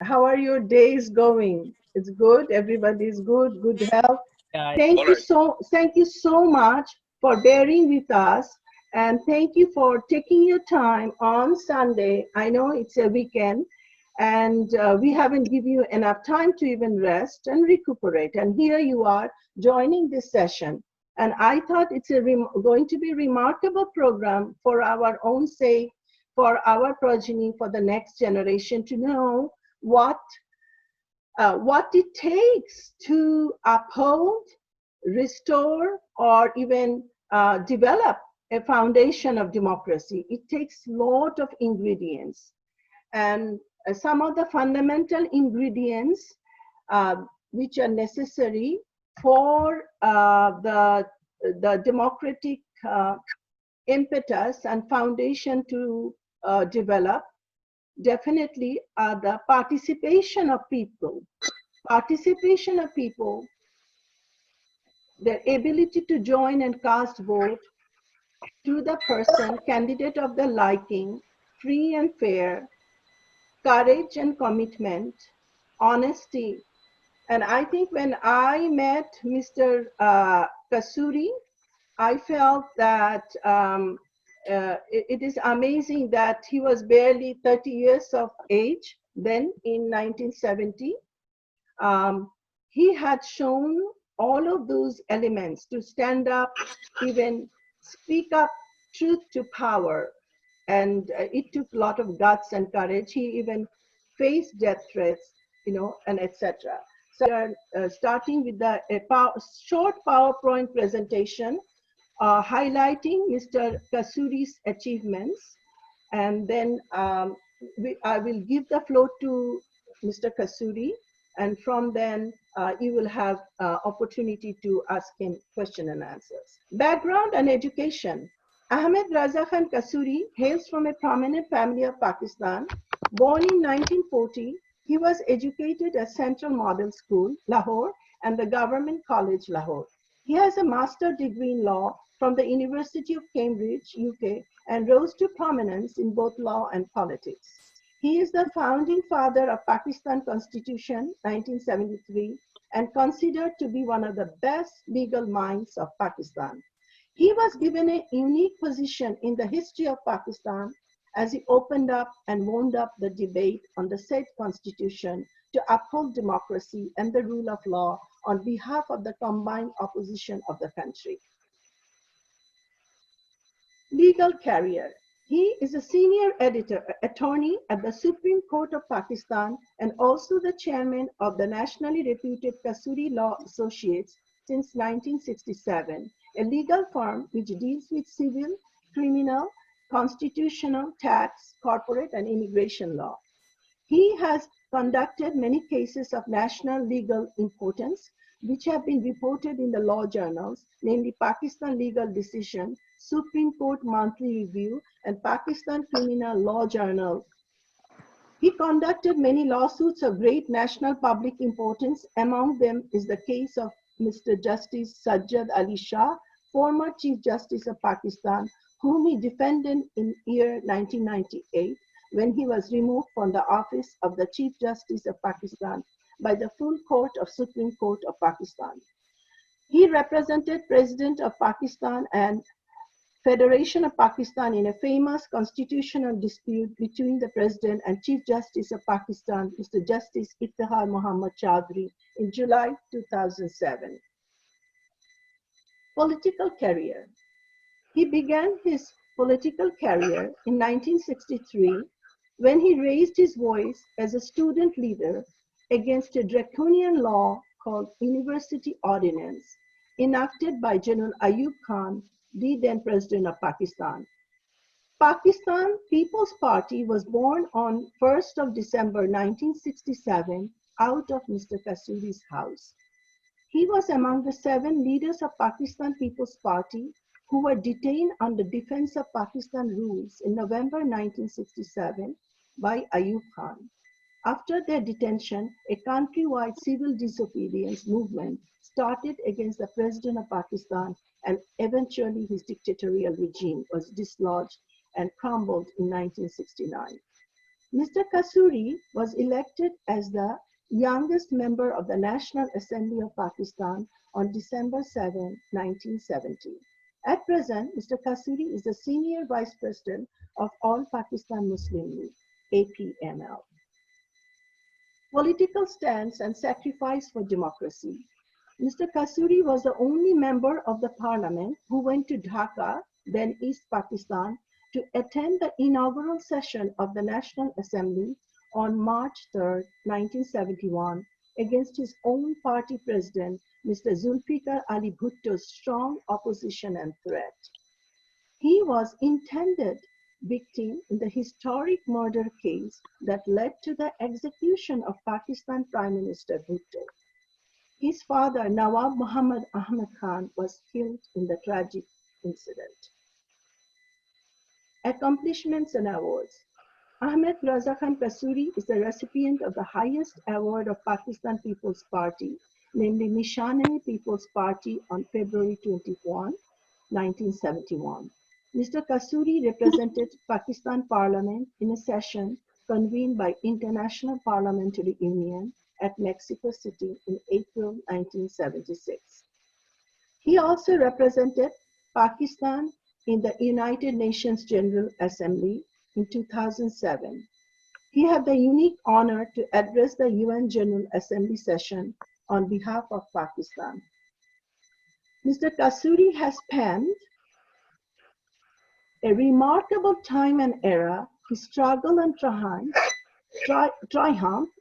How are your days going? It's good. Everybody's good. Good health. Yeah, Thank you so much for bearing with us, and thank you for taking your time on Sunday. I know it's a weekend, and we haven't given you enough time to even rest and recuperate. And here you are joining this session. And I thought it's going to be a remarkable program for our own sake, for our progeny, for the next generation to know what what it takes to uphold, restore, or even develop a foundation of democracy. It takes a lot of ingredients. And some of the fundamental ingredients uh, which are necessary for the democratic impetus and foundation to develop definitely the participation of people. Participation of people, their ability to join and cast vote to the person, candidate of their liking, free and fair, courage and commitment, honesty. And I think when I met Mr. Qasuri, I felt that it is amazing that he was barely 30 years of age then in 1970. Um, he had shown all of those elements to stand up, even speak up truth to power. And it took a lot of guts and courage. He even faced death threats, and etc. So we are starting with short PowerPoint presentation highlighting Mr. Kasuri's achievements, and then I will give the floor to Mr. Kasuri, and from then you will have opportunity to ask him question and answers. Background and education. Ahmad Raza Khan Qasuri hails from a prominent family of Pakistan. Born in 1940, he was educated at Central Model School, Lahore, and the Government College, Lahore. He has a master's degree in law from the University of Cambridge, UK, and rose to prominence in both law and politics. He is the founding father of Pakistan Constitution 1973 and considered to be one of the best legal minds of Pakistan. He was given a unique position in the history of Pakistan as he opened up and wound up the debate on the said constitution to uphold democracy and the rule of law on behalf of the combined opposition of the country. Legal career. He is a senior attorney at the Supreme Court of Pakistan and also the chairman of the nationally reputed Qasuri Law Associates since 1967, a legal firm which deals with civil, criminal, constitutional, tax, corporate, and immigration law. He has conducted many cases of national legal importance, which have been reported in the law journals, namely Pakistan Legal Decision, Supreme Court Monthly Review, and Pakistan Criminal Law Journal. He conducted many lawsuits of great national public importance. Among them is the case of Mr. Justice Sajjad Ali Shah, former Chief Justice of Pakistan, whom he defended in year 1998 when he was removed from the office of the Chief Justice of Pakistan by the full court of Supreme Court of Pakistan. He represented President of Pakistan and Federation of Pakistan in a famous constitutional dispute between the President and Chief Justice of Pakistan, Mr. Justice Idhar Muhammad Chaudhry, in July 2007. Political career. He began his political career in 1963 when he raised his voice as a student leader against a draconian law called University Ordinance, enacted by General Ayub Khan, the then President of Pakistan. Pakistan People's Party was born on 1st of December 1967 out of Mr. Qasuri's house. He was among the 7 leaders of Pakistan People's Party who were detained on the Defense of Pakistan rules in November 1967 by Ayub Khan. After their detention, a countrywide civil disobedience movement started against the President of Pakistan, and eventually his dictatorial regime was dislodged and crumbled in 1969. Mr. Qasuri was elected as the youngest member of the National Assembly of Pakistan on December 7, 1970. At present, Mr. Qasuri is the Senior Vice President of All Pakistan Muslim League, APML. Political stance and sacrifice for democracy. Mr. Qasuri was the only member of the parliament who went to Dhaka, then East Pakistan, to attend the inaugural session of the National Assembly on March 3, 1971, against his own party president, Mr. Zulfikar Ali Bhutto's strong opposition and threat. He was intended victim in the historic murder case that led to the execution of Pakistan Prime Minister Bhutto. His father, Nawab Muhammad Ahmad Khan, was killed in the tragic incident. Accomplishments and awards. Ahmad Raza Khan Qasuri is the recipient of the highest award of Pakistan People's Party, namely Nishan-e People's Party on February 21, 1971. Mr. Qasuri represented Pakistan Parliament in a session convened by International Parliamentary Union at Mexico City in April 1976. He also represented Pakistan in the United Nations General Assembly in 2007. He had the unique honor to address the UN General Assembly session on behalf of Pakistan. Mr. Qasuri has spanned a remarkable time and era. His struggle and triumph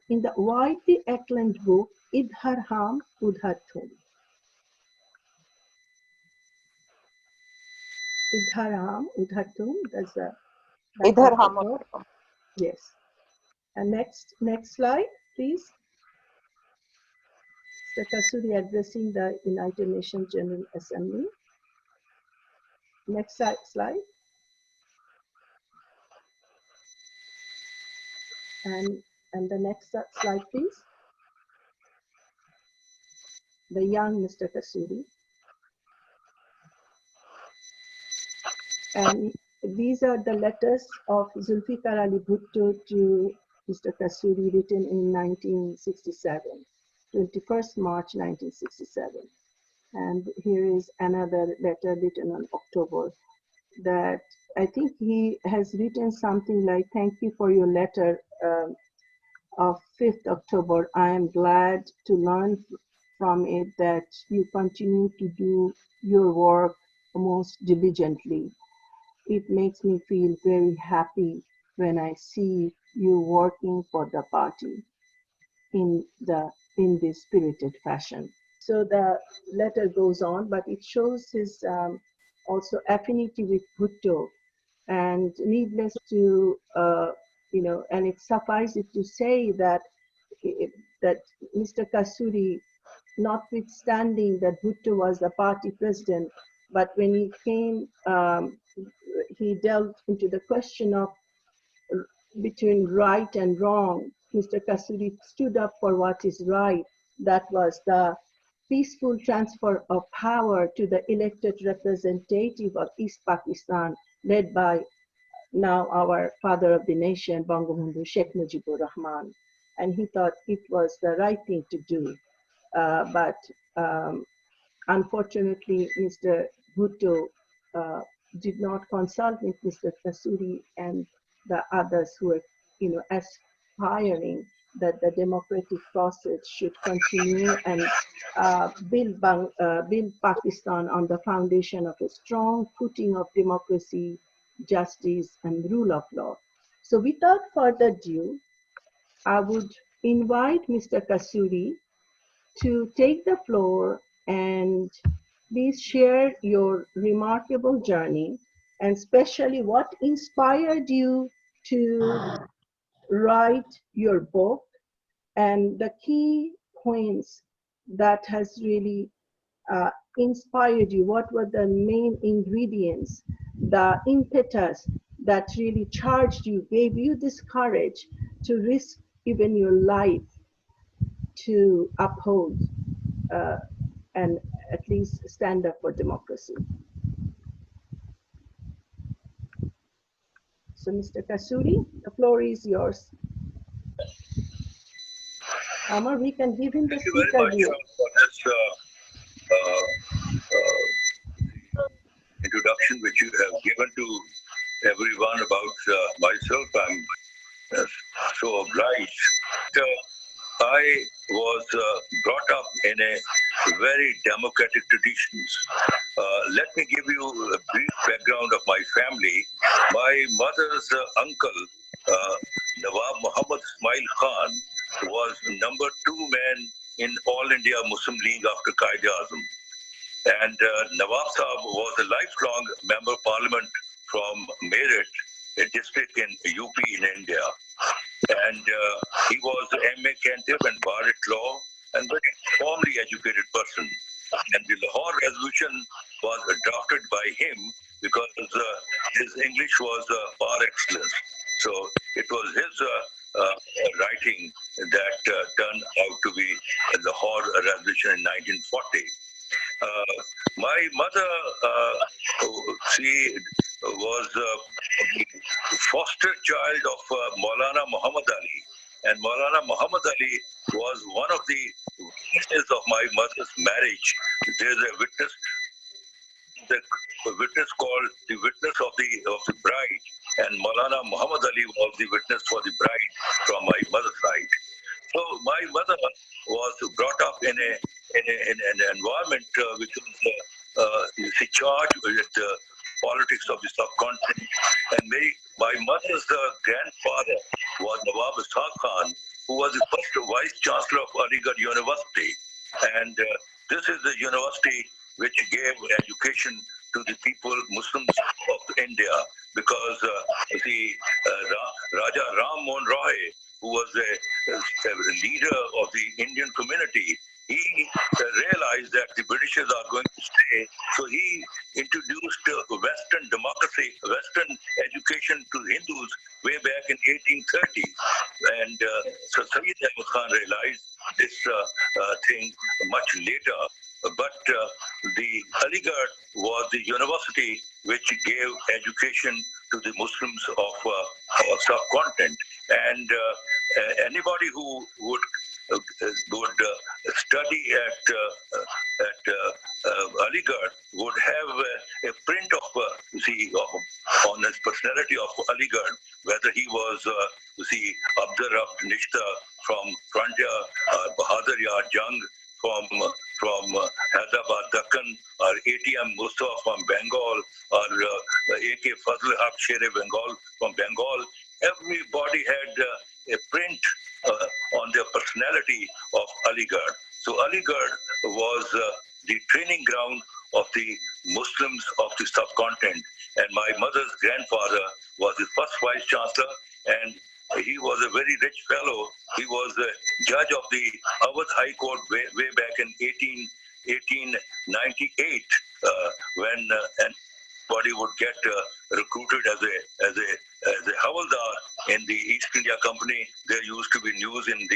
in the widely acclaimed book Idhar Hum Udhar Tum. Idhar Hum Udhar Tum, that's the Idhar Hum Udhar Tum. Yes. And next slide, please. Mr. Qasuri addressing the United Nations General Assembly. Next slide. And the next slide, please. The young Mr. Qasuri. And these are the letters of Zulfikar Ali Bhutto to Mr. Qasuri written in 1967, 21st March 1967. And here is another letter written on October that I think he has written something like, "Thank you for your letter of 5th October. I am glad to learn from it that you continue to do your work most diligently. It makes me feel very happy when I see you working for the party in this spirited fashion." So the letter goes on, but it shows his also affinity with Bhutto. And needless to, and it suffices to say that Mr. Qasuri, notwithstanding that Bhutto was the party president, but when he came, he delved into the question of between right and wrong. Mr. Qasuri stood up for what is right. That was the peaceful transfer of power to the elected representative of East Pakistan, led by now our father of the nation, Bangabandhu Sheikh Mujibur Rahman. And he thought it was the right thing to do. But unfortunately, Mr. Bhutto did not consult with Mr. Qasuri and the others who were, aspiring that the democratic process should continue and build Pakistan on the foundation of a strong footing of democracy, justice, and rule of law. So without further ado, I would invite Mr. Qasuri to take the floor and please share your remarkable journey and especially what inspired you to write your book and the key points that has really inspired you. What were the main ingredients, the impetus that really charged you, gave you this courage to risk even your life to uphold and at least stand up for democracy? So, Mr. Qasuri, the floor is yours. Amar, we can give him the Thank you very speaker much view. for this introduction which you have given to everyone about myself. I'm uh, so obliged. I was brought up in a very democratic traditions. Let me give you a brief background of my family. My mother's uncle, uh, Nawab Muhammad Ismail Khan, was number two man in All India Muslim League after Qaid Azam. And Nawab Saab was a lifelong member of parliament from Meerut, a district in UP in India. And he was M.A. Cantip and bar at law and very formally educated person. And the Lahore resolution was drafted by him because his English was par excellence. So it was his writing that turned out to be the Lahore resolution in 1940. My mother, she was the foster child of Maulana Muhammad Ali. And Maulana Muhammad Ali was one of the witnesses of my mother's marriage. There's a witness, the witness called the witness of the bride, and Maulana Muhammad Ali was the witness for the bride from my mother's side. So my mother was brought up in an environment which was charged with the politics of the subcontinent. And my mother's grandfather was Nawab Ishaq Khan, who was the first vice chancellor of Aligarh University. And this is the university which gave education to the people, Muslims of India, because Raja Ram Mohan Roy, who was a leader of the Indian community, he realized that the Britishers are going to stay. So he introduced Western democracy, Western education to Hindus way back in 1830s. And so Sayyid Ahmad Khan realized this thing much later. But the Aligarh was the university which gave education to the Muslims of our subcontinent. And anybody who would study at Aligarh would have a print of on his personality of Aligarh, whether he was Abdurrahman Nishta from Frontier, Bahadur Yar Jung from Hyderabad, Dakkan, or ATM Mustafa from Bengal, or AK Fazl Haq Sher Bengal from Bengal. Everybody had a print on their personality of Aligarh. So Aligarh was the training ground of the Muslims of the subcontinent. And my mother's grandfather was the first vice chancellor, and he was a very rich fellow. He was a judge of the Awadh High Court way back in 1898, when anybody would get recruited as a Havaldar in the East India Company. There used to be news in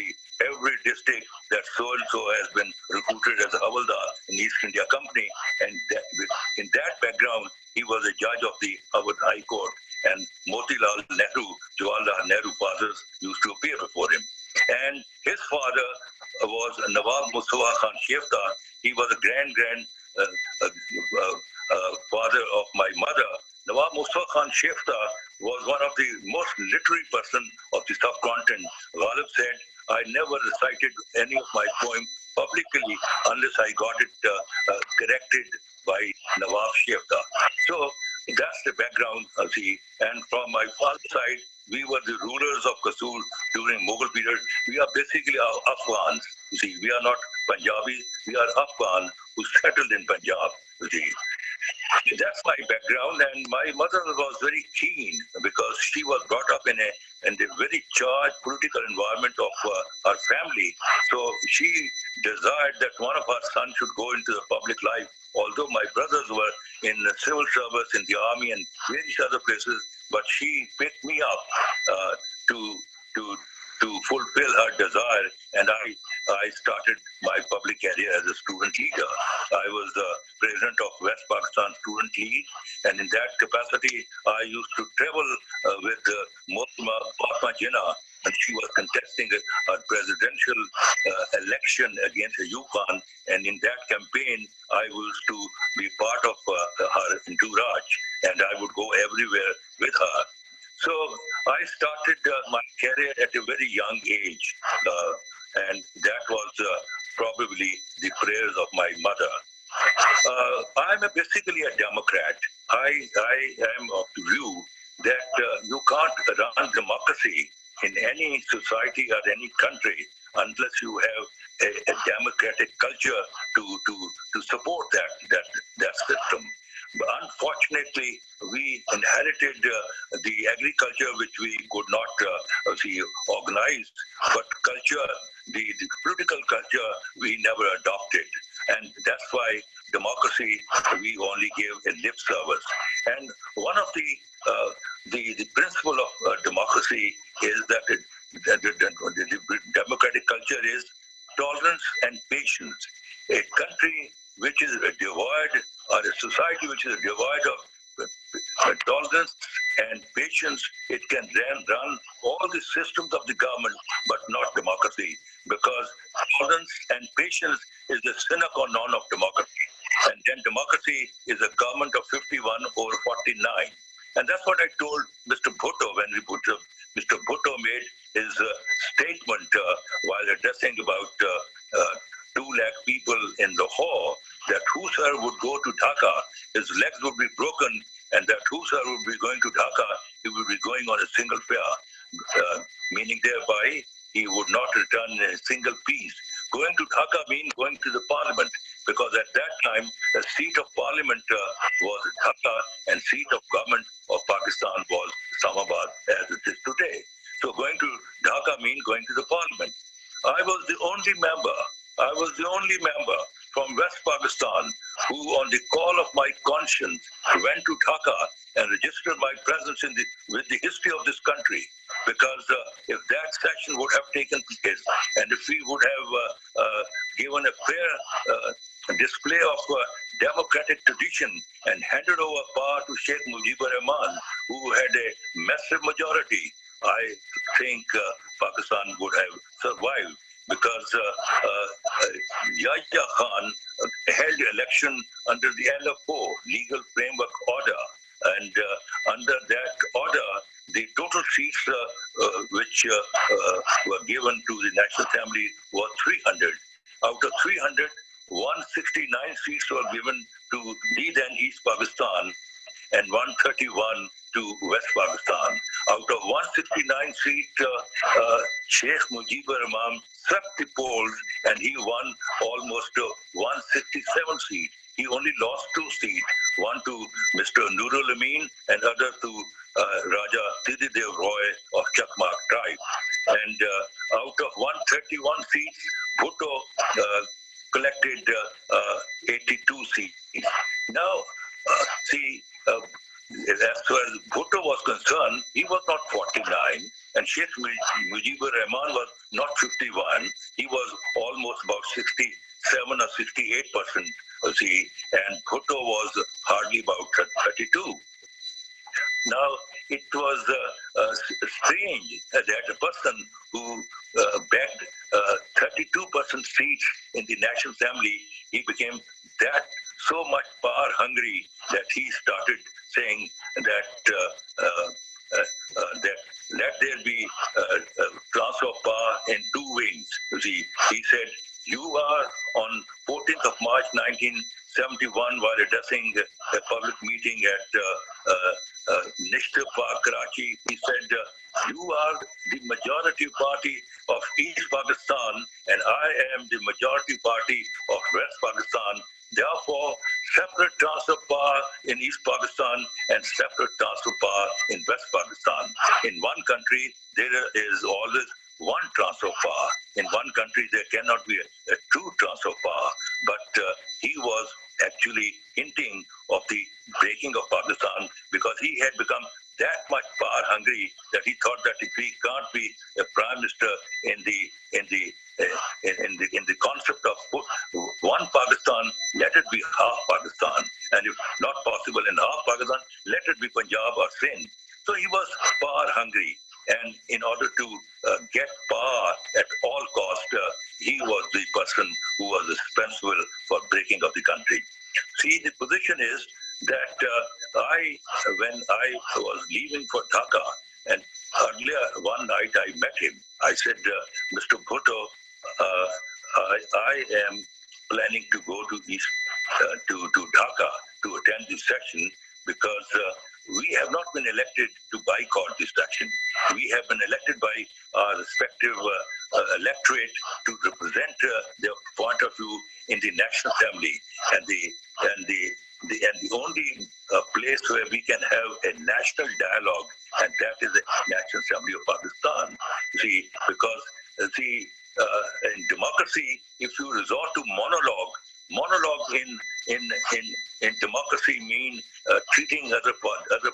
every district that so and so has been recruited as a Havaldar in East India Company, and in that background, he was a judge of the Awadh High Court. And Motilal Nehru, Jawaharlal Nehru fathers used to appear before him. And his father was Nawab Mustafa Khan Sheftar. He was a grand father of my mother. Nawab Mustafa Khan Sheftar was one of the most literary person of the subcontinent. Ghalib said, I never recited any of my poem publicly unless I got it corrected by Nawab Sheftar. So that's the background, and from my father's side, we were the rulers of Kasur during Mughal period. We are basically Afghans. We are not Punjabis. We are Afghan who settled in Punjab. That's my background, and my mother was very keen because she was brought up in a very charged political environment of her family. So she desired that one of her sons should go into the public life. Although my brothers were in civil service, in the army, and various other places, but she picked me up to to to fulfill her desire, and I started my public career as a student leader. I was the president of West Pakistan Student League, and in that capacity, I used to travel with Mahatma Jinnah, and she was contesting a presidential election against Yukon, and in that campaign, I was to be part of her entourage, and I would go everywhere with her. So I started my career at a very young age, and that was probably the prayers of my mother. I'm basically a Democrat. I am of the view that you can't run democracy in any society or any country unless you have a democratic culture to support that system. But unfortunately, we inherited the agriculture which we could not see organize, but culture, the political culture, we never adopted. And that's why democracy, we only gave a lip service. And one of the principle of democracy is that the democratic culture is tolerance and patience. A country which is devoid, or a society which is devoid of tolerance and patience, it can run all the systems of the government, but not democracy, because tolerance and patience is the sine qua non of democracy. And then democracy is a government of 51 over 49. And that's what I told Mr. Bhutto when Mr. Bhutto made his statement while addressing about 2 lakh people in Lahore, that whosoever would go to Dhaka, his legs would be broken, and that whosoever would be going to Dhaka, he would be going on a single fare, meaning thereby he would not return in a single piece. Going to Dhaka means going to the parliament, because at that time, the seat of parliament was Dhaka, and seat of government of Pakistan was Islamabad, as it is today. So going to Dhaka means going to the parliament. I was the only member from West Pakistan who, on the call of my conscience, went to Dhaka and registered my presence with the history of this country. Because if that session would have taken place, and if we would have given a fair display of democratic tradition and handed over power to Sheikh Mujibur Rahman, who had a massive majority, I think Pakistan would have survived, because Yahya Khan held election under the LFO, Legal Framework Order, and under that order, the total seats which were given to the National Assembly was 300. Out of 300, 169 seats were given to the then East Pakistan, and 131 to West Pakistan. Out of 169 seats, Sheikh Mujibur Rahman swept the polls, and he won almost 167 seats. He only lost 2 seats, one to Mr. Nurul Amin and other to Raja Siddhidev Roy of Chakmak tribe. And out of 131 seats, Bhutto collected 82 seats. Now, as far as Bhutto was concerned, he was not 49, and Sheikh Mujibur Rahman was not 51. He was almost about 67 or 68%, and Bhutto was hardly about 32. Now, it was strange that a person who bagged 32% seats in the National Assembly, he became that so much power hungry that he started saying that that let there be transfer of power in 2 wings. He said, you are on 14th of March 1971, while addressing a public meeting at Nishtar Park, Karachi, he said, you are the majority party of East Pakistan, and I am the majority party of West Pakistan. Therefore, separate transfer power in East Pakistan and separate transfer power in West Pakistan. In one country, there is always one transfer power. In one country, there cannot be a true transfer power. But he was actually hinting of the breaking of Pakistan, because he had become that much power hungry that he thought that if he can't be a prime minister in the concept of one Pakistan, let it be half Pakistan, and if not possible in half Pakistan, let it be Punjab or Sindh. So he was power hungry, and in order to get power at all cost, he was the person who was responsible for breaking of the country. See, the position is that when I was leaving for Dhaka, and earlier one night I met him. I said, Mr. Bhutto, I am planning to go to to Dhaka to attend this session because we have not been elected to boycott this session. We have been elected by our respective electorate to represent their point of view in the National Assembly, and the only place where we can have a national dialogue, and that is the National Assembly of Pakistan. See, because in democracy, if you resort to monologue in democracy mean treating other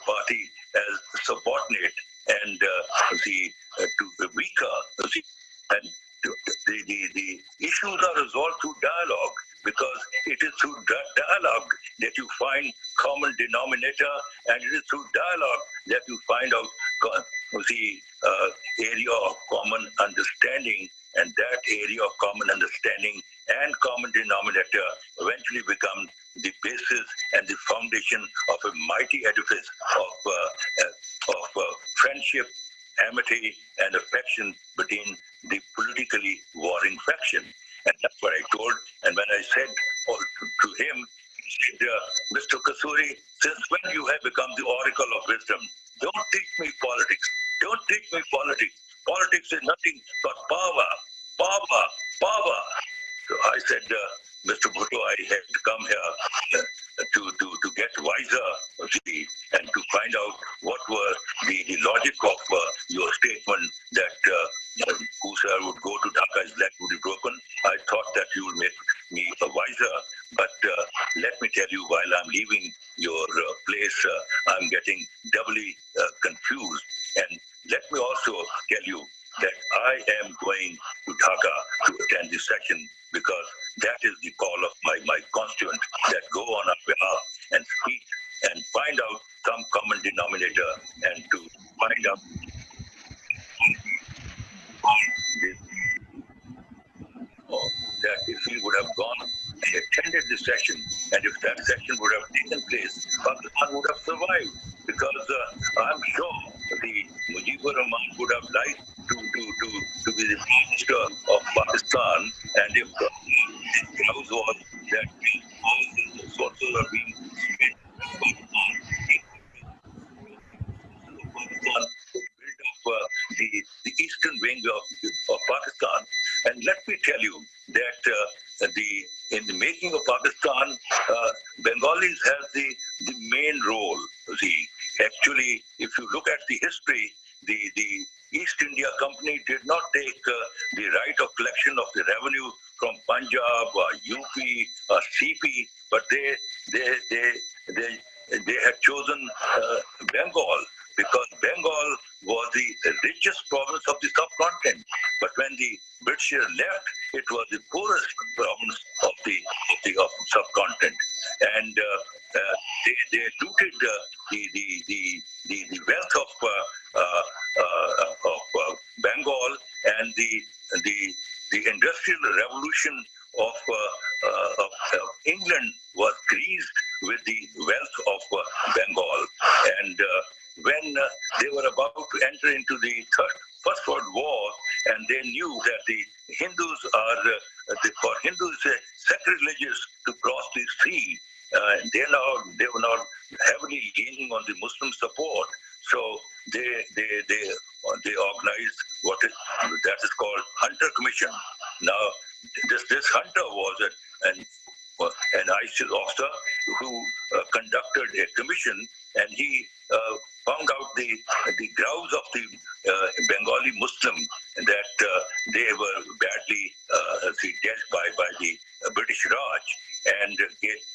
party as subordinate and to weaker. See, and the issues are resolved through dialogue, because it is through dialogue that you find common denominator, and it is through dialogue that you find out area of common understanding, and that area of common understanding and common denominator eventually become the basis and the foundation of a mighty edifice of friendship, amity, and affection between the politically warring faction. And that's what I told. And when I said to him, he said, Mr. Qasuri, since when you have become the oracle of wisdom? Don't teach me politics. Don't teach me politics. Politics is nothing but power, power, power. So I said, Mr. Bhutto, I had come here to get wiser, see, and to find out what were the logic of your statement that whosoever would go to Dhaka, his leg would be broken. I thought that you would make me wiser. But let me tell you, while I'm leaving your place, I'm getting doubly confused. And let me also tell you that I am going to Dhaka to attend this session, because that is the call of my constituents that go on our behalf and speak and find out some common denominator, and to find out that if we would have gone and attended this session, and if that session would have taken place, Pakistan would have survived, because I'm sure the Mujibur Rahman would have liked to be the Prime Minister of Pakistan, and if the house was that all the resources are being spent on Pakistan to build up the eastern wing of Pakistan. And let me tell you that in the making of Pakistan, Bengalis have the main role. See, actually, if you look at the history, the East India Company did not take the right of collection of the revenue from Punjab or UP or CP, but they had chosen Bengal, because Bengal was the richest province of the subcontinent. But when the British left, it was the poorest province of the subcontinent, and they looted the wealth of Bengal, and the industrial revolution of England was greased with the wealth of Bengal. And when they were about to enter into the First World War, and they knew that the Hindus for Hindus sacrilegious to cross the sea. They were not heavily leaning on the Muslim support, so they organized that is called Hunter Commission. Now, this Hunter was an ISIS officer who conducted a commission, and he found out the grounds of the Bengali Muslim, that they were badly dealt by the British Raj, and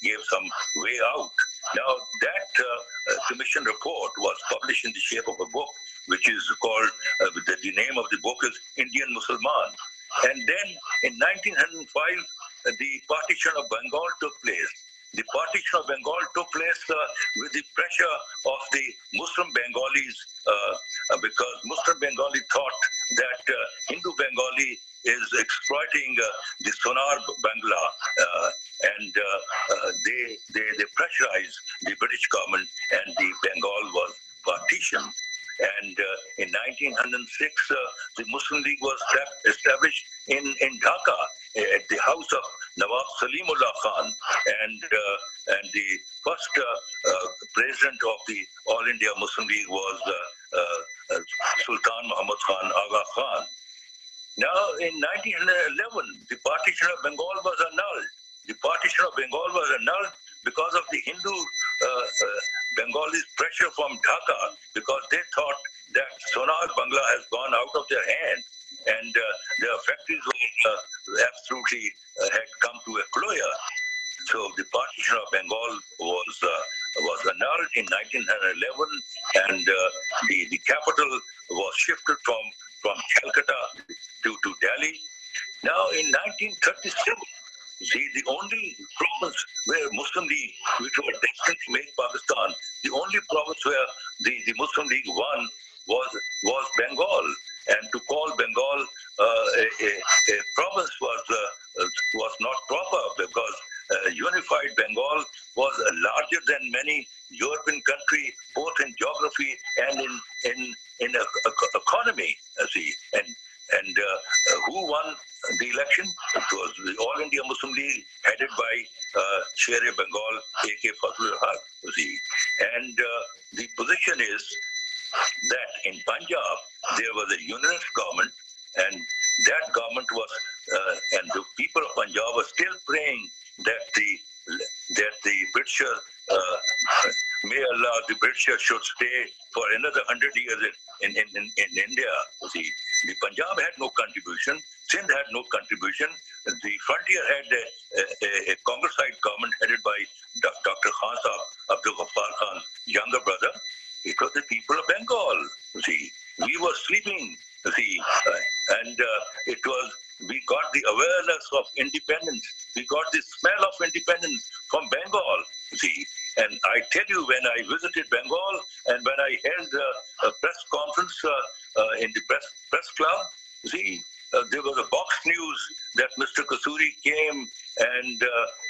gave some way out. Now, that commission report was published in the shape of a book, which is called, the name of the book is Indian Musalman. And then in 1905, the partition of Bengal took place. The partition of Bengal took place with the pressure of the Muslim Bengalis because Muslim Bengali thought that Hindu Bengali is exploiting the Sonar Bangla, and they pressurized the British government, and the Bengal was partitioned. And in 1906, the Muslim League was established in Dhaka at the house of Nawab Salimullah Khan, and the first president of the All India Muslim League was Sultan Muhammad Khan Aga Khan. Now, in 1911, the partition of Bengal was annulled. The partition of Bengal was annulled because of the Hindu Bengalis' pressure from Dhaka, because they thought that Sonar Bangla has gone out of their hand, and their factories were absolutely had come to a closure. So the partition of Bengal was annulled in 1911, and the capital was shifted from Calcutta to Delhi. Now, in 1936, the only province where Muslim League, which were destined to make Pakistan, the only province where the Muslim League won was Bengal. And to call Bengal a province was not proper, because unified Bengal was larger than many European countries, both in geography and in economy. See, and who won the election? It was the All India Muslim League, headed by Sher-e Bengal, A.K. Fazlul Haq. See, and the position is that in Punjab there was a unionist government, and that government was, and the people of Punjab were still praying that the Britishers, may Allah, the Britishers should stay for another 100 years in India. See, the Punjab had no contribution, Sindh had no contribution. The frontier had a Congressite government headed by Dr. Khan Sahab, Abdul Ghaffar Khan's younger brother. It was the people of Bengal. See, we were sleeping. See, and we got the awareness of independence. We got the smell of independence from Bengal. See, and I tell you, when I visited Bengal and when I held a press conference in the press club, see, there was a box news that Mr. Qasuri came and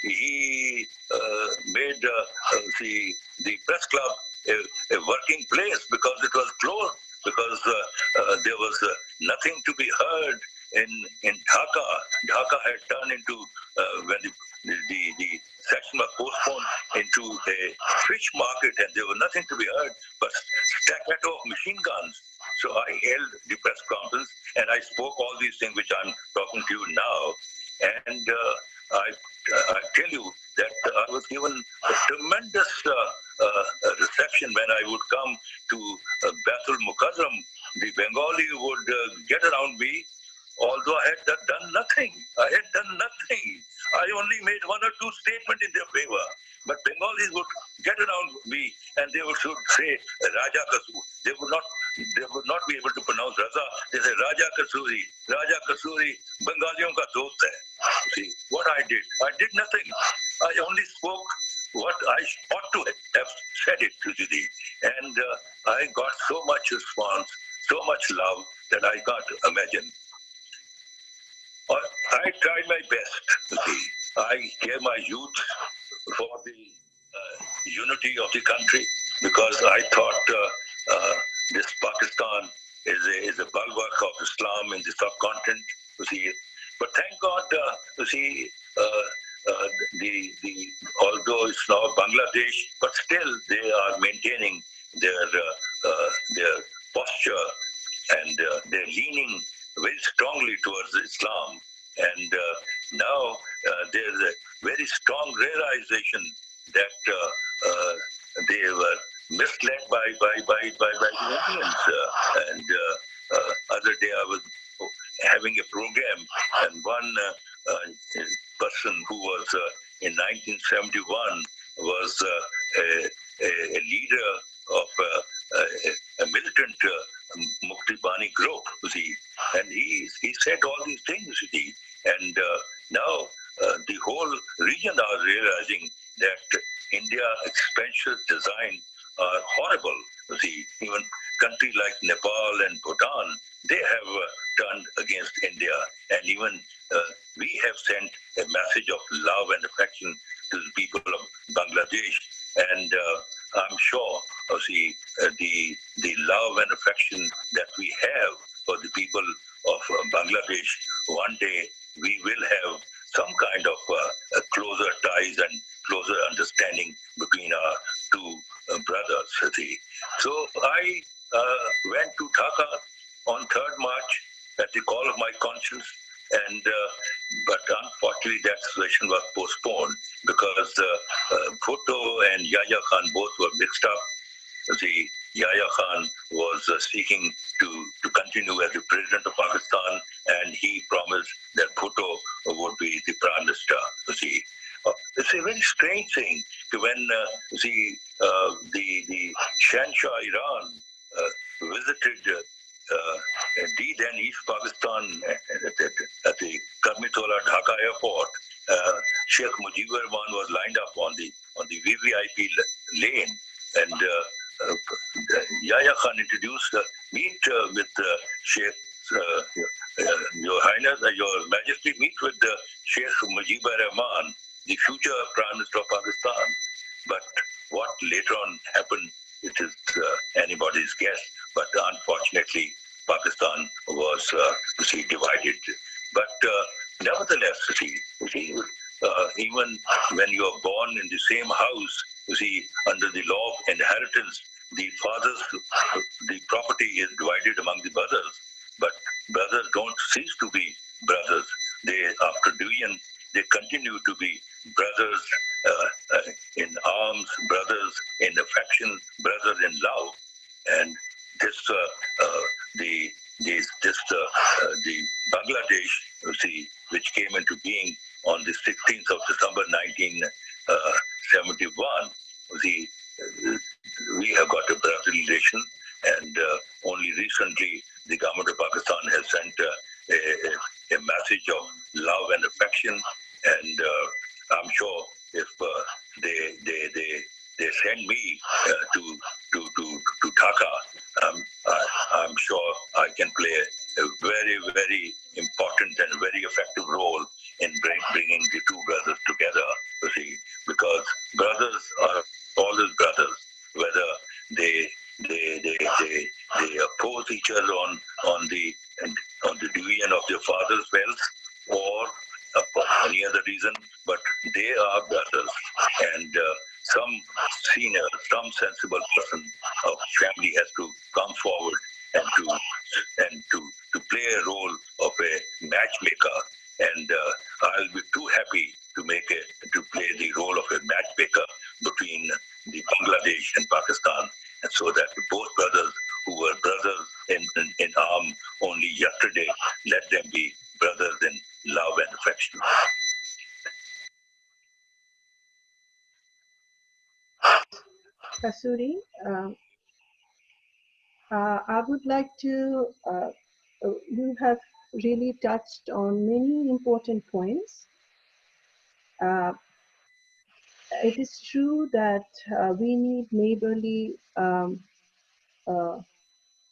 he made the press club a working place, because it was closed, because there was nothing to be heard in Dhaka. Dhaka had turned into, when the session was postponed, into a fish market, and there was nothing to be heard but staccato of machine guns. So I held the press conference and I spoke all these things which I'm talking to you now. And I tell you that I was given a tremendous reception when I would come to Baitul Mukarram. The Bengali would get around me, although I had done nothing. I had done nothing. I only made one or two statements in their favor. But Bengalis would get around me and they would say Raja Kasuri. They would not be able to pronounce Raza. They say Raja Kasuri. Raja Kasuri Bengaliyon ka dost hai. See what I did nothing. I only spoke what I ought to have said it to thee. And I got so much response, so much love that I can't imagine. I tried my best. See, I gave my youth for the unity of the country, because I thought this Pakistan is a bulwark of Islam in the subcontinent. You see, but thank God, you see, although it's now Bangladesh, but still they are maintaining their posture, and they're leaning very strongly towards Islam. And now there's a very strong realization that they were misled by the Indians. And other day I was having a program, and one person who was in 1971 was a leader of a militant Mukti Bani group, you see, and he said all these things, you see, and now the whole region are realizing that India expensive design are horrible. You see, even countries like Nepal Nepal and Bhutan, they have turned against India. And even we have sent a message of love and affection to the people of Bangladesh. And I'm sure the love and affection that we have for the people of Bangladesh, one day we will have some kind of closer ties and closer understanding between our two brothers. So I went to Dhaka on 3rd March at the call of my conscience, and but unfortunately that session was postponed because Bhutto and Yahya Khan both were mixed up. The Yahya Khan was seeking to continue as the president of Pakistan, and he promised that Bhutto would be the prime minister. It's a very strange thing when the Shahnshah Iran visited then East Pakistan at the Karmitola Dhaka airport. Sheikh Mujibur Rahman was lined up on the VVIP lane, and Yahya Khan introduced meet with Sheikh Your Highness, Your Majesty, meet with Sheikh Mujibur Rahman, the future Prime Minister of Pakistan. But what later on happened, it is anybody's guess. But unfortunately, Pakistan was divided. But nevertheless, even when you are born in the same house, under the law of inheritance, the property is divided among the brothers. But brothers don't cease to be brothers. After division, they continue to be brothers in arms, brothers in affection, brothers in love. And the Bangladesh, which came into being on the 16th of December 1971, we have got a brotherly relation, and only recently the government of Pakistan has sent a message of love and affection, and I'm sure if they send me to Dhaka, I'm sure I can play a very, very important and very effective role in bringing the two brothers together. Because brothers are always brothers, whether they oppose each other on the division of their father's wealth or for any other reason, but they are brothers. And some senior, some sensible person of family has to come forward and to play a role of a matchmaker. And I'll be too happy to play the role of a matchmaker between the Bangladesh and Pakistan, and so that both brothers who were brothers in arm only yesterday, let them be brothers in love and affection. Qasuri, I would like to, you have really touched on many important points. It is true that we need neighborly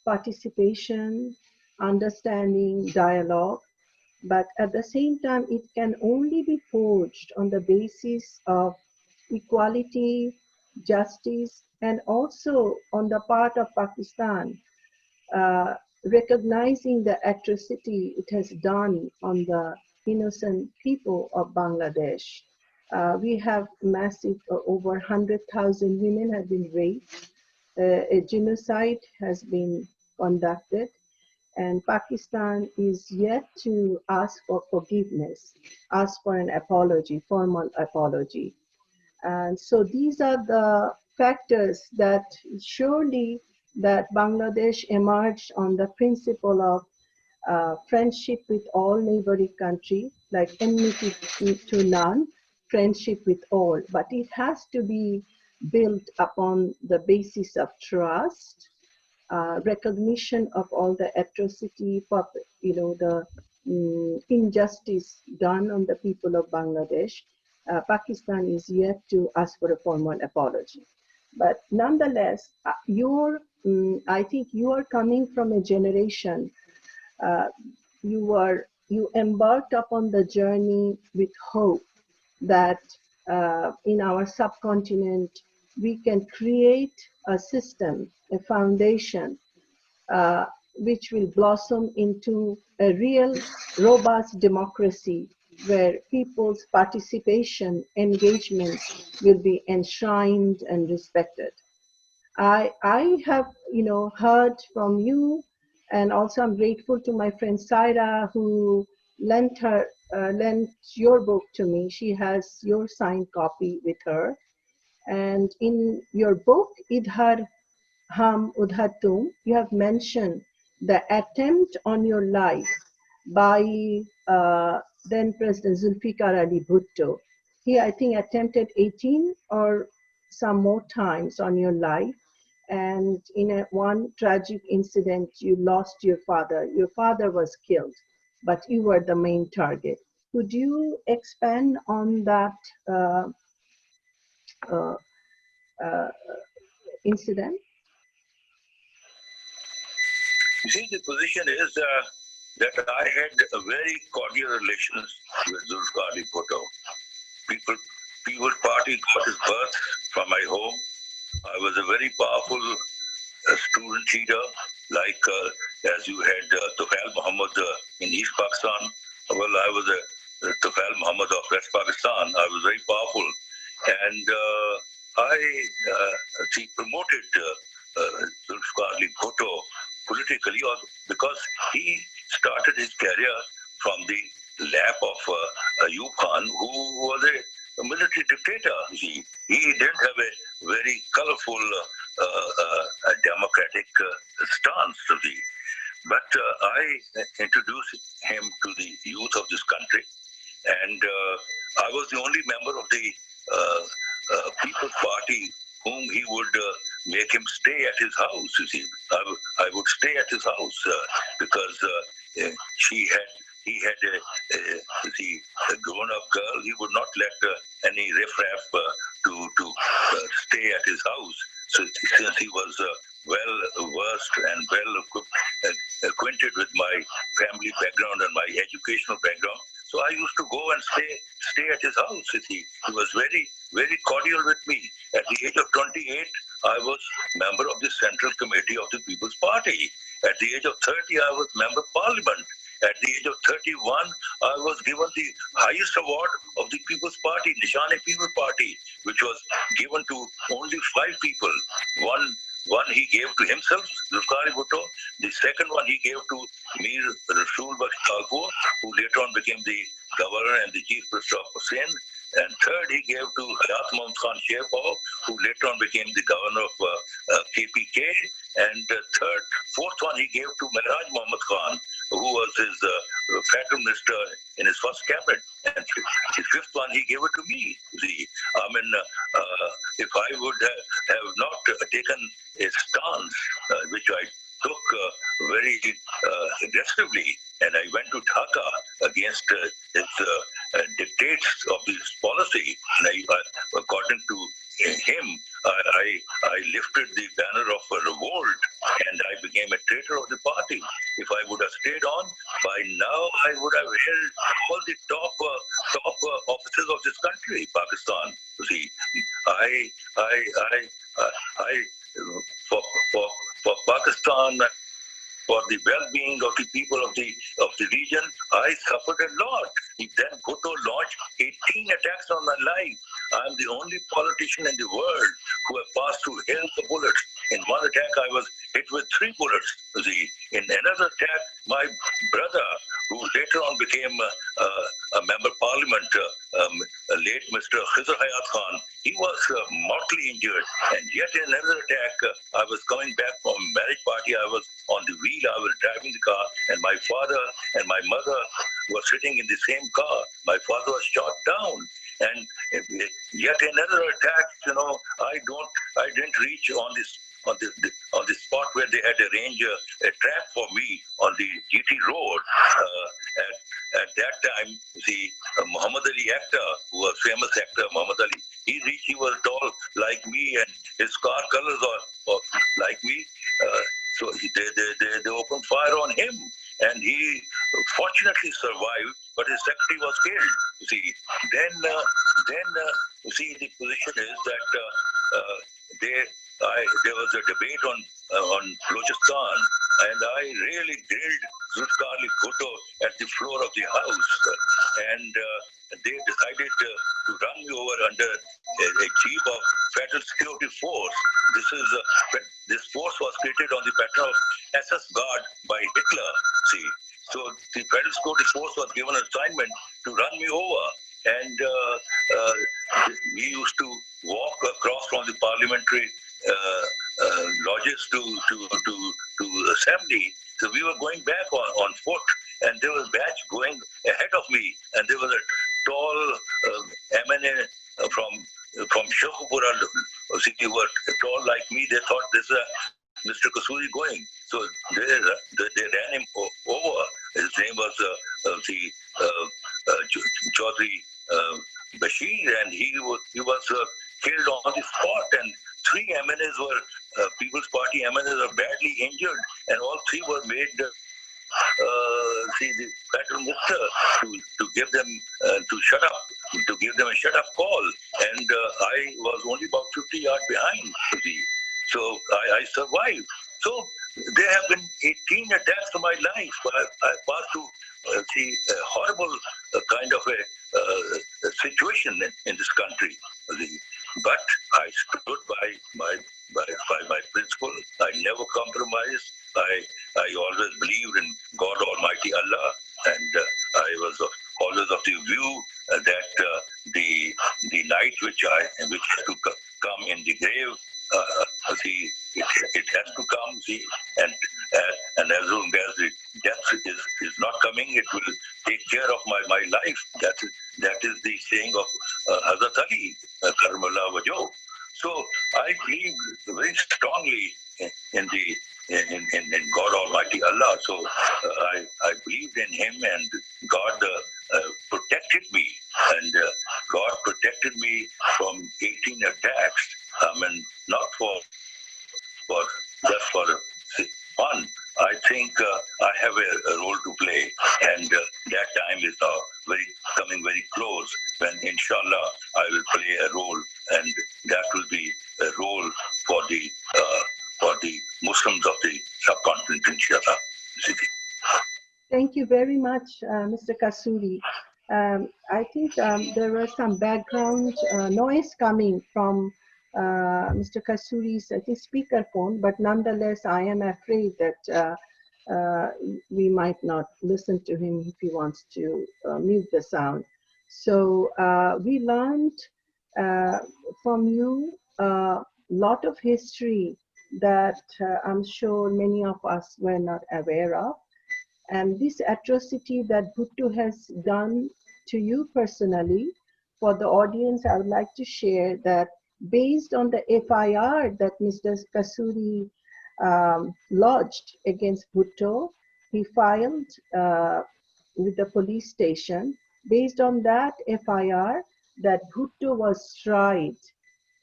participation, understanding, dialogue, but at the same time, it can only be forged on the basis of equality, justice, and also on the part of Pakistan, recognizing the atrocity it has done on the innocent people of Bangladesh. We have massive, over 100,000 women have been raped. A genocide has been conducted, and Pakistan is yet to ask for forgiveness, ask for an apology, formal apology. And so these are the factors that surely that Bangladesh emerged on the principle of friendship with all neighboring country, like enmity to none, friendship with all. But it has to be built upon the basis of trust, recognition of all the atrocity, the injustice done on the people of Bangladesh. Pakistan is yet to ask for a formal apology. But nonetheless, your I think you are coming from a generation. Uh, you embarked upon the journey with hope that in our subcontinent we can create a system, a foundation, uh, which will blossom into a real robust democracy where people's participation, engagement will be enshrined and respected. I have, heard from you, and also I'm grateful to my friend Saira who lent your book to me. She has your signed copy with her, and in your book, Idhar Hum Udhar Tum, you have mentioned the attempt on your life by then President Zulfikar Ali Bhutto. He, I think, attempted 18 or some more times on your life. And in one tragic incident, you lost your father. Your father was killed, but you were the main target. Could you expand on that uh, uh, uh, incident? You see, the position is that I had a very cordial relations with Zulfikar Bhutto. People, People's Party got his birth from my home. I was a very powerful student leader, like as you had Tufail Muhammad in East Pakistan. Well, I was a Tufail Muhammad of West Pakistan. I was very powerful, and I promoted Zulfikar Ali Bhutto politically, because he started his career from the lap of Ayub Khan, who was a military dictator. He didn't have a very colorful democratic stance. But I introduced him to the youth of this country, and I was the only member of the People's Party whom he would make him stay at his house. I would stay at his house because she had he had a grown-up girl. He would not let any riffraff to stay at his house. So since he was well versed and well acquainted with my family background and my educational background, so I used to go and stay at his house. He was very cordial with me. At the age of 28, I was member of the Central Committee of the People's Party. At the age of 30, I was member of Parliament. At the age of 31, I was given the highest award of the People's Party, Nishane People's Party, which was given to only 5 people. One he gave to himself, Zulfikar Bhutto. The second one he gave to Mir Rasul Baksh Talpur, who later on became the governor and the chief minister of Hussein. And third, he gave to Hayat Mohammad Khan Sherpao, who later on became the governor of KPK. And fourth one, he gave to Mehraj Mohammad Khan, who was his federal minister in his first cabinet. And the fifth one, he gave it to me. If I would have not taken a stance, which I took very aggressively, and I went to Dhaka against his dictates of his policy. And according to him, I lifted the banner of a revolt, and I became a traitor of the party. If I would have stayed on, by now I would have held all the top offices of this country, Pakistan. You see, I for Pakistan, for the well-being of the people of the region, I suffered a lot. Then Bhutto launched 18 attacks on my life. I'm the only politician in the world who have passed through hell of bullets. In one attack, I was hit with 3 bullets. In another attack, my brother, who later on became a member of parliament, late Mr. Khizr Hayat Khan, he was mortally injured. And yet in another attack, I was coming back from a marriage party. I was on the wheel, I was driving the car, and my father and my mother were sitting in the same car. My father was shot down. And yet another attack, I didn't reach on the spot where they had arranged a trap for me on the GT road. At that time, Muhammad Ali actor, who was famous actor, Muhammad Ali, he was tall like me, and his car colors are like me. So they opened fire on him, and he fortunately survived, but his secretary was killed. You see, you see, the position is that there was a debate on Balochistan, and I really grilled Zulfikar Bhutto at the floor of the house, and they decided to run me over under a jeep of Federal Security Force. This force was created on the pattern of SS Guard by Hitler. See, so the Federal Security Force was given an assignment to run me over, and we used to walk across from the parliamentary lodges to assembly. So we were going back on foot, and there was a batch going ahead of me, and there was a tall MNA from Shokupura. They were tall like me. They thought this is Mr. Qasuri going. So they ran him over. His name was Chaudhry Bashir, and he was killed on the spot. And three MNAs were People's Party MNAs were badly injured, and all three were made. The federal minister to give them to shut up, to give them a shut up call, and I was only about 50 yards behind. So I survived. So there have been 18 attacks on my life. I passed through a horrible kind of a situation in this country. But I stood by my principle. I never compromised. I always believed in God Almighty Allah, and I was always of the view that the night which has to come in the grave, it has to come. And as long as the death is not coming, it will take care of my life. That is the saying of Hazrat Ali, Karamallah Wajho. So I believe very strongly in God Almighty Allah. So I believed in Him, and God protected me, and God protected me from 18 attacks. Not just for fun. I think I have a role to play, and that time is now coming very close, when inshallah I will play a role, and that will be a role for the Muslims of the subcontinent, inshallah. Thank you very much, Mr. Qasuri. I think there was some background noise coming from Mr. Qasuri's, I think, speaker phone, but nonetheless, I am afraid that we might not listen to him if he wants to mute the sound. So we learned from you a lot of history that I'm sure many of us were not aware of. And this atrocity that Bhutto has done to you personally, for the audience, I would like to share that based on the FIR that Mr. Qasuri lodged against Bhutto, he filed with the police station. Based on that FIR, that Bhutto was tried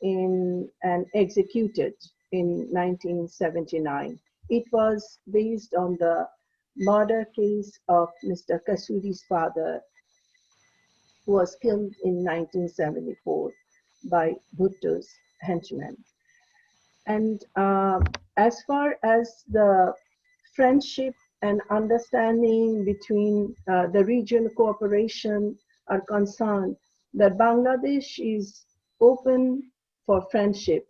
and executed in 1979. It was based on the murder case of Mr. Qasuri's father, who was killed in 1974 by Bhutto's henchmen. And as far as the friendship and understanding between the regional cooperation are concerned, that Bangladesh is open for friendship.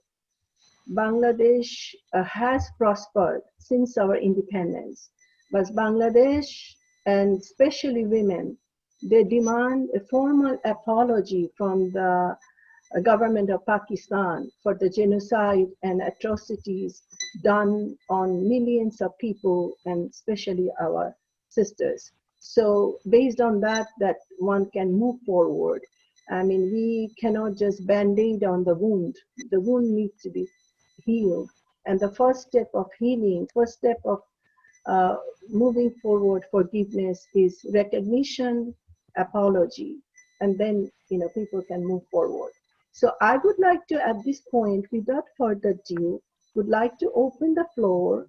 Bangladesh has prospered since our independence, but Bangladesh, and especially women, they demand a formal apology from the government of Pakistan for the genocide and atrocities done on millions of people, and especially our sisters. So based on that one can move forward. I mean, we cannot just band-aid on the wound. The wound needs to be healed. And the first step of healing, first step of moving forward, forgiveness, is recognition, apology, and then people can move forward. So I would like to, at this point, without further ado, would like to open the floor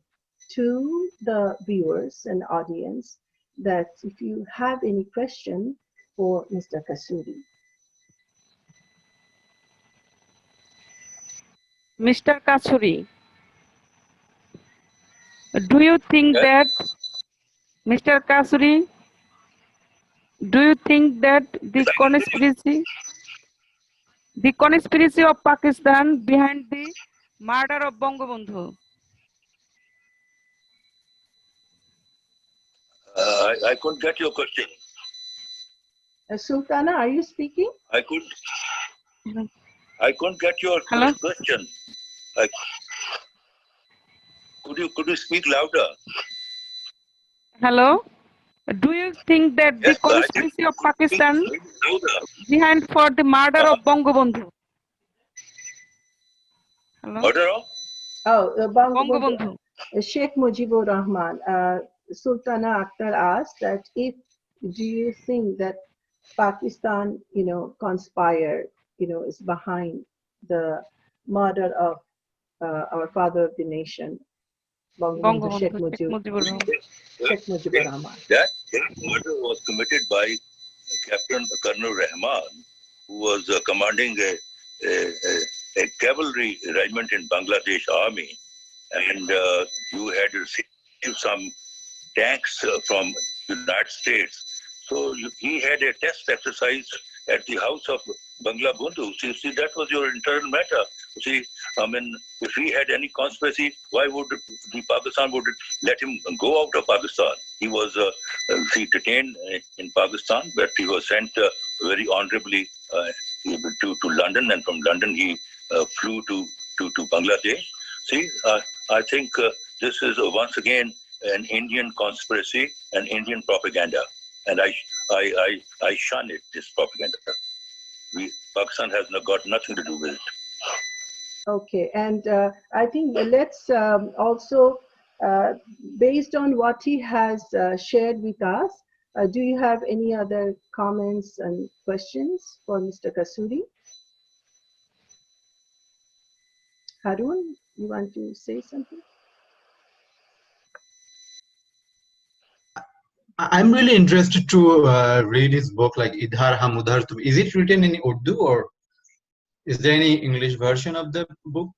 to the viewers and audience that if you have any question for Mr. Qasuri. Mr. Qasuri, do you think Yeah. that, Mr. Qasuri, do you think that the conspiracy of Pakistan behind the murder of Bangabandhu? I couldn't get your question. Sultana, are you speaking? I couldn't get your Hello? question. Could you speak louder? Hello? Do you think that the Yes, I think conspiracy of Pakistan speak louder. behind for the murder of Bangabandhu? Hello? Murder of? Oh, Bangabandhu, Bangabandhu. Sheikh Mujibur Rahman. Sultana Akhtar asked that if do you think that Pakistan, conspired, is behind the murder of our father of the nation, Bangabandhu Sheikh Bangabandhu, Sheikh Mujibur Rahman. Sheikh Mujibur Rahman. That murder was committed by Captain Colonel Rahman, who was commanding a cavalry regiment in Bangladesh Army, and you had received some tanks from United States. So he had a test exercise at the house of Bangla Bandhu. See, that was your internal matter. See, I mean, if he had any conspiracy, why would the Pakistan would let him go out of Pakistan? He was detained in Pakistan, but he was sent very honorably to London, and from London he flew to Bangladesh. See, I think this is once again an Indian conspiracy, an Indian propaganda, and I shun it. This propaganda. Pakistan has got nothing to do with it. Okay, and I think let's also, based on what he has shared with us, do you have any other comments and questions for Mr. Qasuri? Harun, you want to say something? I'm really interested to read his book, like Idhar Hum Udhar Tum. Is it written in Urdu, or is there any English version of the book?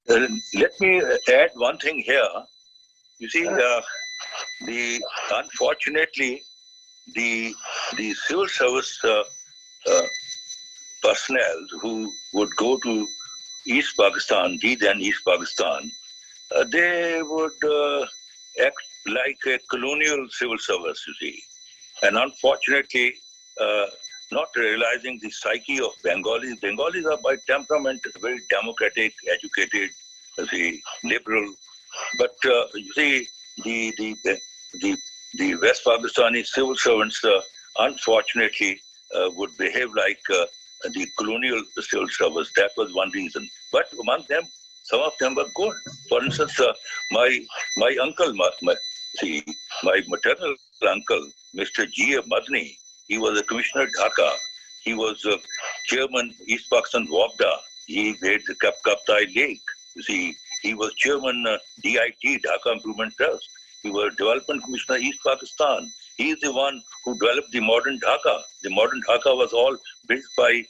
Let me add one thing here. You see, unfortunately, the civil service personnel who would go to East Pakistan, then East Pakistan, they would act like a colonial civil service, you see. And unfortunately, uh, not realizing the psyche of Bengalis. Bengalis are by temperament very democratic, educated, see, liberal. But you see, the the West Pakistani civil servants, unfortunately, would behave like the colonial civil servants. That was one reason. But among them, some of them were good. For instance, my uncle, see, my maternal uncle, Mr. G. A. Madni, he was a commissioner at Dhaka. He was chairman East Pakistan WAPDA. He made the Kaptai Lake. You see, he was chairman DIT, Dhaka Improvement Trust. He was development commissioner East Pakistan. He is the one who developed the modern Dhaka. The modern Dhaka was all built by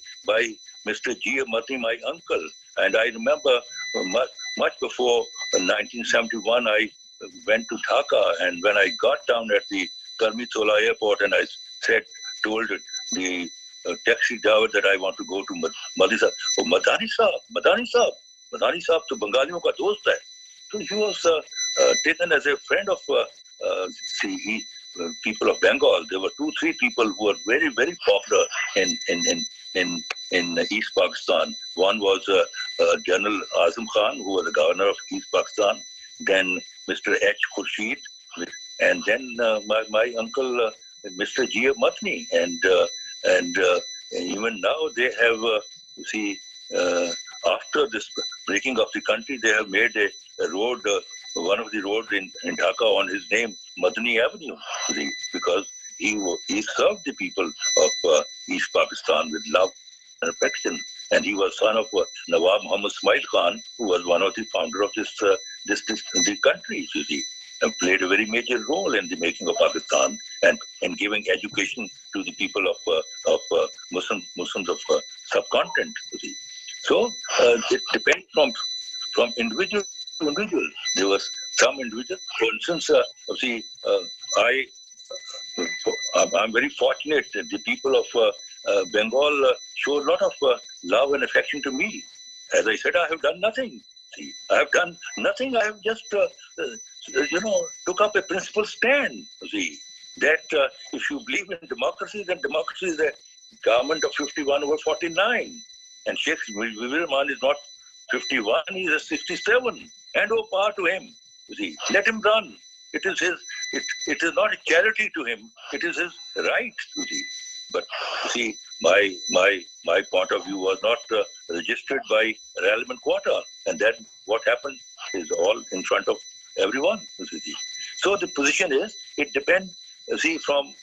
Mr. G. A. Madni, my uncle. And I remember much before 1971, I went to Dhaka, and when I got down at the Karmi Tola airport, and I told the taxi driver that I want to go to Madani Sahib. Oh, Madani Sahib, Madani Sahib. Madani Sahib to Bangaliyon ka dost hai. So he was taken as a friend of people of Bengal. There were 2-3 people who were very, very popular in East Pakistan. One was General Azam Khan, who was the governor of East Pakistan. Then Mr. H. Khurshid, and then my uncle, Mr. G. A. Matni, and even now they have, you see, after this breaking of the country, they have made a road, one of the roads in Dhaka on his name, Madani Avenue, because he served the people of East Pakistan with love. affection. And he was son of Nawab Muhammad Ismail Khan, who was one of the founder of the country, you see, and played a very major role in the making of Pakistan and giving education to the people of Muslims of subcontinent, you see. So it depends from individual to individual. There was some individual, for instance, see, I'm very fortunate that the people of Bengal show a lot of love and affection to me. As I said, I have done nothing. See, I have done nothing. I have just, took up a principled stand. See, that if you believe in democracy, then democracy is a government of 51 over 49. And Sheikh Mujibur is not 51, he is a 67. And oh, power to him. You see, let him run. It is his. It is not a charity to him. It is his right. You see, but you see, my point of view was not registered by relevant quota, and then what happened is all in front of everyone. You see, so the position is it depends. See, from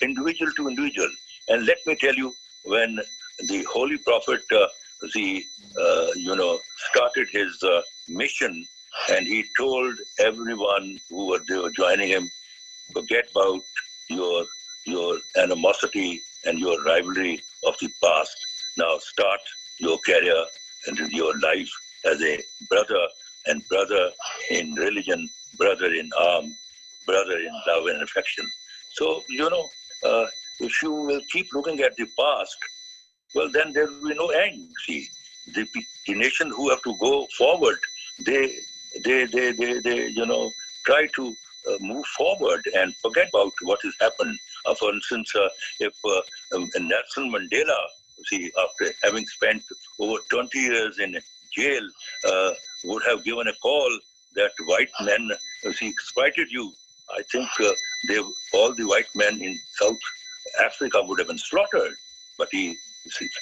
individual to individual. And let me tell you, when the Holy Prophet, started his mission, and he told everyone who were joining him, forget about your animosity and your rivalry of the past. Now start your career and your life as a brother, and brother in religion, brother in arm, brother in love and affection. So, if you will keep looking at the past, well, then there will be no end. See, the nation who have to go forward, they try to move forward and forget about what has happened. For instance, if Nelson Mandela, see, after having spent over 20 years in jail, would have given a call that white men, exploited you, I think all the white men in South Africa would have been slaughtered. But he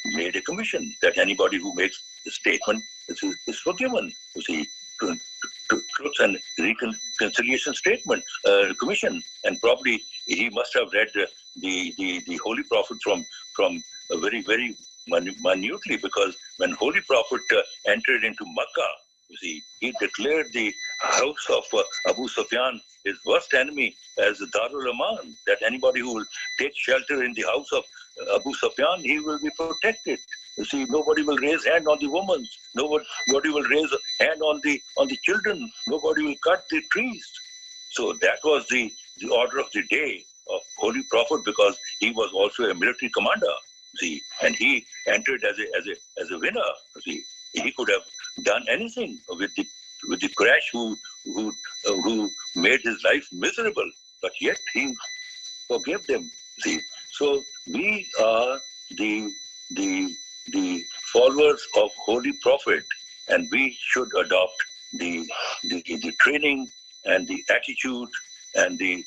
made a commission that anybody who makes a statement is forgiven. You see, Truth and Reconciliation Statement Commission, and probably he must have read the Holy Prophet from very very minutely, because when Holy Prophet entered into Makkah, you see, he declared the house of Abu Sufyan his worst enemy as the Darul Aman, that anybody who will take shelter in the house of Abu Sufyan, he will be protected. You see, nobody will raise hand on the women. Nobody will raise a hand on the children. Nobody will cut the trees. So that was the order of the day of Holy Prophet, because he was also a military commander. See, and he entered as a winner. See, he could have done anything with the crash who made his life miserable, but yet he forgave them. See, so we are the followers of Holy Prophet, and we should adopt the training and the attitude and the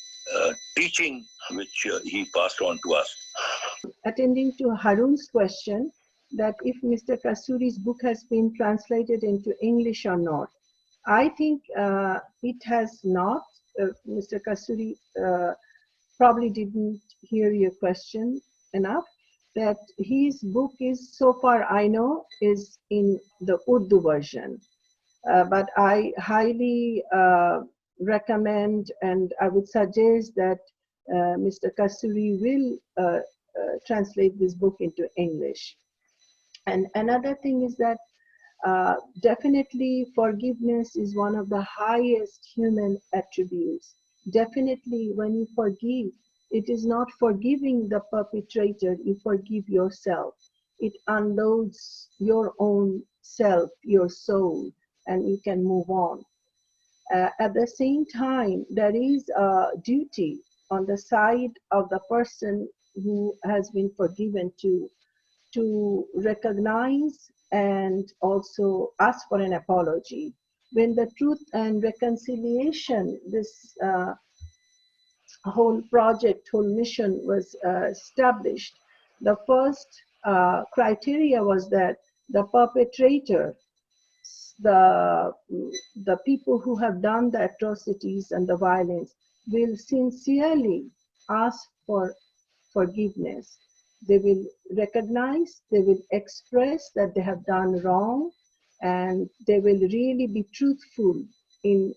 teaching which he passed on to us. Attending to Harun's question, that if Mr. Qasuri's book has been translated into English or not. I think it has not. Mr. Qasuri probably didn't hear your question enough. That his book is, so far I know, is in the Urdu version. But I highly recommend, and I would suggest that Mr. Qasuri will translate this book into English. And another thing is that definitely forgiveness is one of the highest human attributes. Definitely when you forgive, it is not forgiving the perpetrator, you forgive yourself. It unloads your own self, your soul, and you can move on. At the same time, there is a duty on the side of the person who has been forgiven to recognize and also ask for an apology. When the Truth and Reconciliation, this whole project, whole mission was established, the first criteria was that the perpetrator, the people who have done the atrocities and the violence will sincerely ask for forgiveness. They will recognize, they will express that they have done wrong, and they will really be truthful in,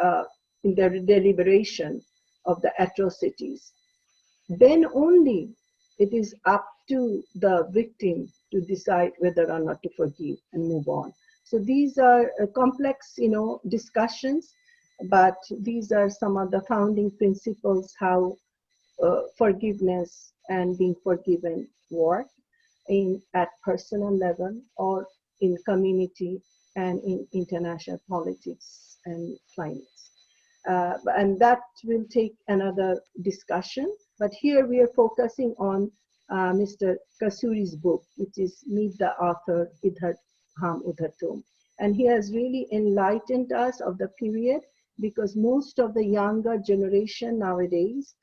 uh, in their deliberation of the atrocities. Then only it is up to the victim to decide whether or not to forgive and move on. So these are complex, discussions, but these are some of the founding principles how forgiveness and being forgiven work at personal level or in community and in international politics and climates. And that will take another discussion. But here we are focusing on Mr. Qasuri's book, which is Meet the Author, Idhar Hum Udhar Tum. And he has really enlightened us of the period, because most of the younger generation nowadays,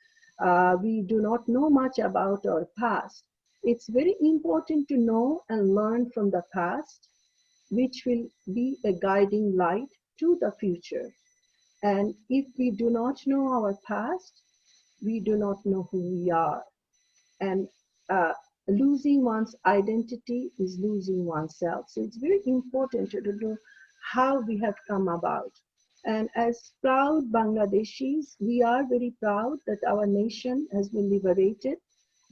we do not know much about our past. It's very important to know and learn from the past, which will be a guiding light to the future. And if we do not know our past, we do not know who we are. And losing one's identity is losing oneself. So it's very important to know how we have come about. And as proud Bangladeshis, we are very proud that our nation has been liberated.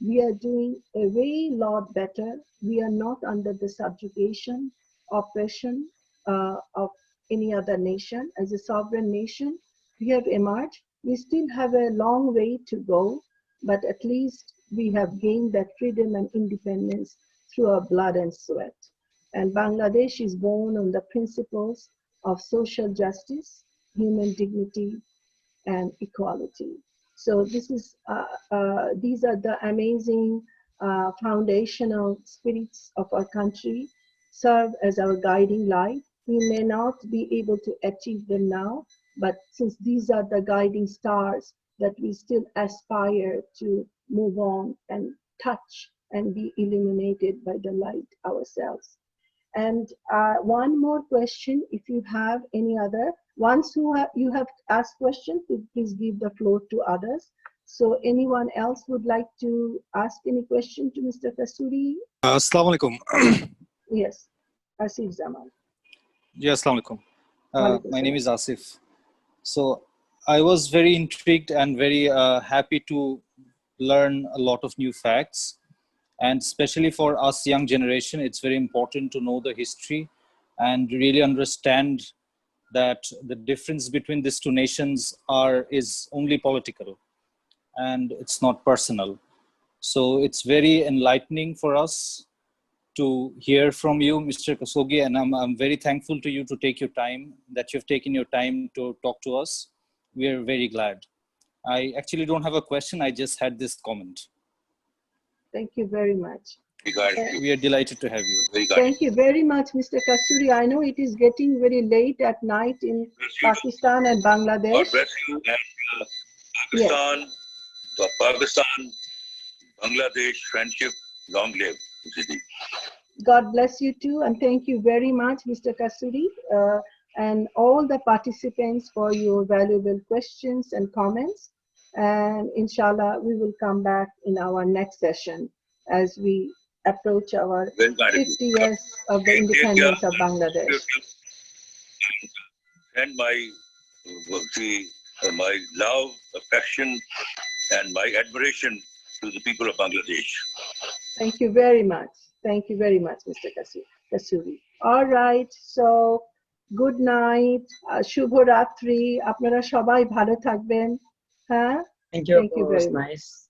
We are doing a way lot better. We are not under the subjugation, oppression of any other nation. As a sovereign nation, we have emerged. We still have a long way to go, but at least we have gained that freedom and independence through our blood and sweat. And Bangladesh is born on the principles of social justice, human dignity, and equality. So these are the amazing foundational spirits of our country, serve as our guiding light. We may not be able to achieve them now, but since these are the guiding stars that we still aspire to move on and touch and be illuminated by the light ourselves. And one more question, if you have any other. Once you have asked questions, please give the floor to others. So anyone else would like to ask any question to Mr. Qasuri? Assalamu alaikum. Yes, Asif Zaman. Yes, assalamu alaikum. Walaikum My name salam. is Asif. So I was very intrigued and very happy to learn a lot of new facts. And especially for us young generation, it's very important to know the history and really understand that the difference between these two nations is only political and it's not personal. So it's very enlightening for us to hear from you, Mr. Qasuri, and I'm very thankful to you to take your time, that you've taken your time to talk to us. We are very glad. I actually don't have a question, I just had this comment. Thank you very much. We are delighted to have you. Thank you very much, Mr. Qasuri. I know it is getting very late at night in Pakistan and Bangladesh. God bless you. And Pakistan, Bangladesh friendship, long live. God bless you too, and thank you very much, Mr. Qasuri, and all the participants for your valuable questions and comments. And inshallah, we will come back in our next session as we approach our 50 years of the independence of Bangladesh. And my love, affection, and my admiration to the people of Bangladesh. Thank you very much. Thank you very much, Mr. Qasuri. All right, so good night, Shubho Ratri. Apnara shobai bhalo thakben. Thank you very much. Nice.